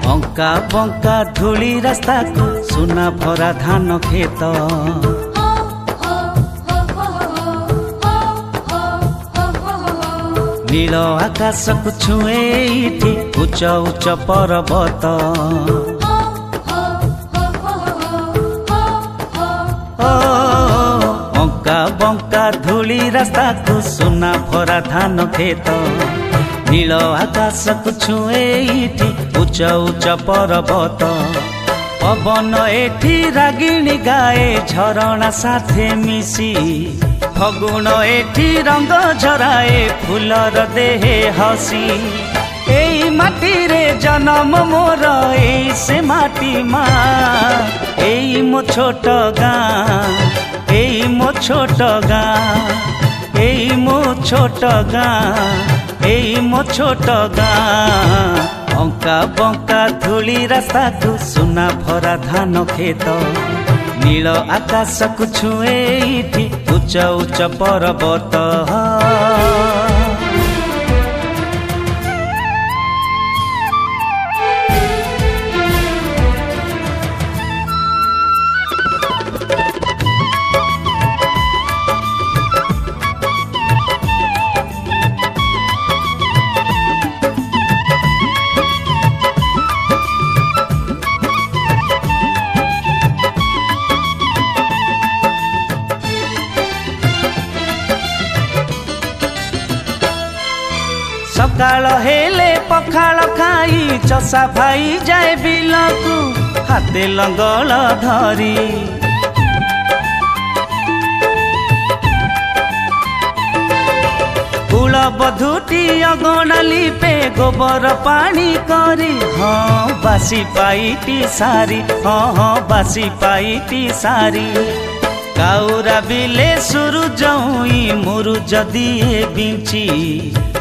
बंका बंका धूली रास्ता को सुना भरा धान खेत नील आकाश को छुए उच्च उच्च पर्वत बंका बंका धूली रास्ता को सुना भरा धान खेत नील आकाश को छुए उच्च उच्च पर्वत पवन एठी रागिणी गाए झरणा साथे मिसी फगुण एठी रंग झराए फूलर देहे हसी एई माटी रे जन्म मोर एई से माटी मा एई मो छोट गाँ एई मो छोट गाँ एई मो छोट गाँ एई मो छोट गाँ बंका बंका धूली रास्ता को सुना भरा धान खेत नील आकाश को छुए उच्च उच्च पर्वत सकाल हेले पखाल खाई चषा भाई जाए बिलकू हाथे लंगल धरी कुल बधुटी अगणा लिपे गोबर पानी करी हाँ बासी पाईटी सारी हाँ बासी पाईटी सारी काउरा बिले सूरज मुरुज दिए बिंची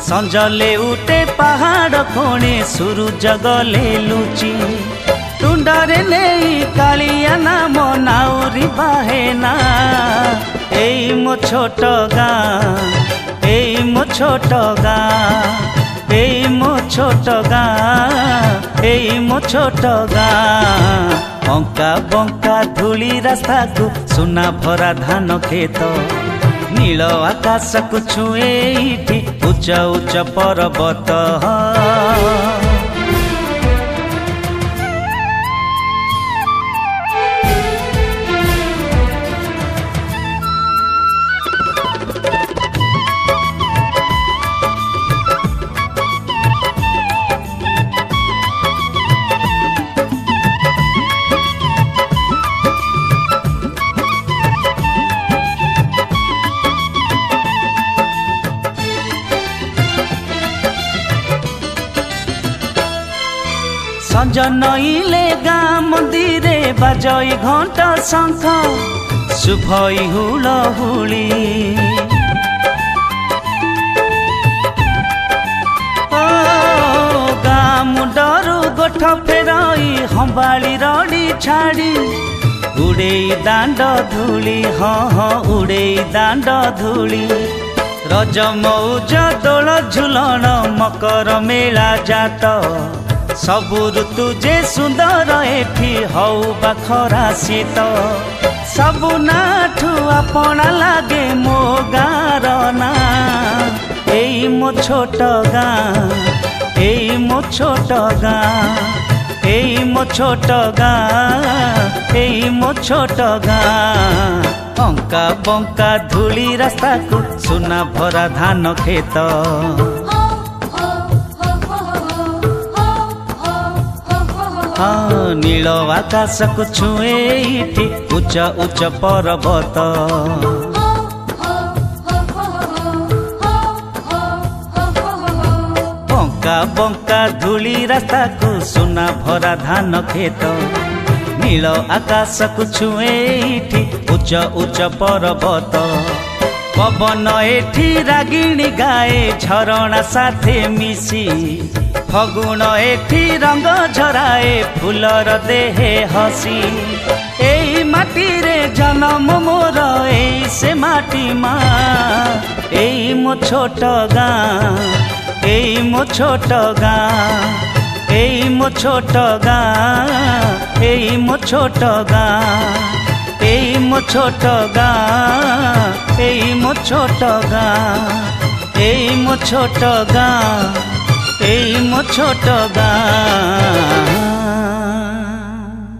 संजले उठे पहाड़ कोणे सूरज गले लुची टुंडरे नहीं कालिया नाम नाउरी बाहेना एई मो छोट गाँ एई मो छोट गाँ एई मो छोट गाँ एई मो छोट गाँ बंका बंका धूली रास्ता को सुना भरा धान खेत नील आकाश को छुए उच्च उच्च पर्वत संज नईले गाँ मंदिरे बाजई घंटा शंख शुभई हुलहुली गाँ मुंडरू गोठ फेरई हंबाड़ी रड़ी छाड़ी उड़े दांड धूली हाँ हाँ उड़े दांड धूली रज मौज दोल झुलन मकर मेला जात सबु ऋतु जे सुंदर एठी हऊ बा खरा शीत सबु नाठू अपना लागे मो गाँर ना एई मो छोट गाँ एई मो छोट गाँ एई मो छोट गाँ एई मो छोट गाँ बंका बंका धूली रास्ता को सुना भरा धान खेत हाँ नील आकाश को छुए उच्च उच्च पर्वत बंका बंका धूली रास्ता को सुना भरा धान खेत नील आकाश को छुए एठी उच्च उच्च पर्वत पवन एठी रागिणी गाए झरणा साथे मिसी फगुण एठी रंग झराए फूलर देहे हसी एई माटी रे जन्म मोर एई से माटी माँ एई मो छोट गाँ एई मो छोट गाँ एई मो छोट गाँ एई मो छोट गाँ एई मो छोट गाँ एई मो छोट गाँ एई मो छोट गाँ एई मो छोट गाँ।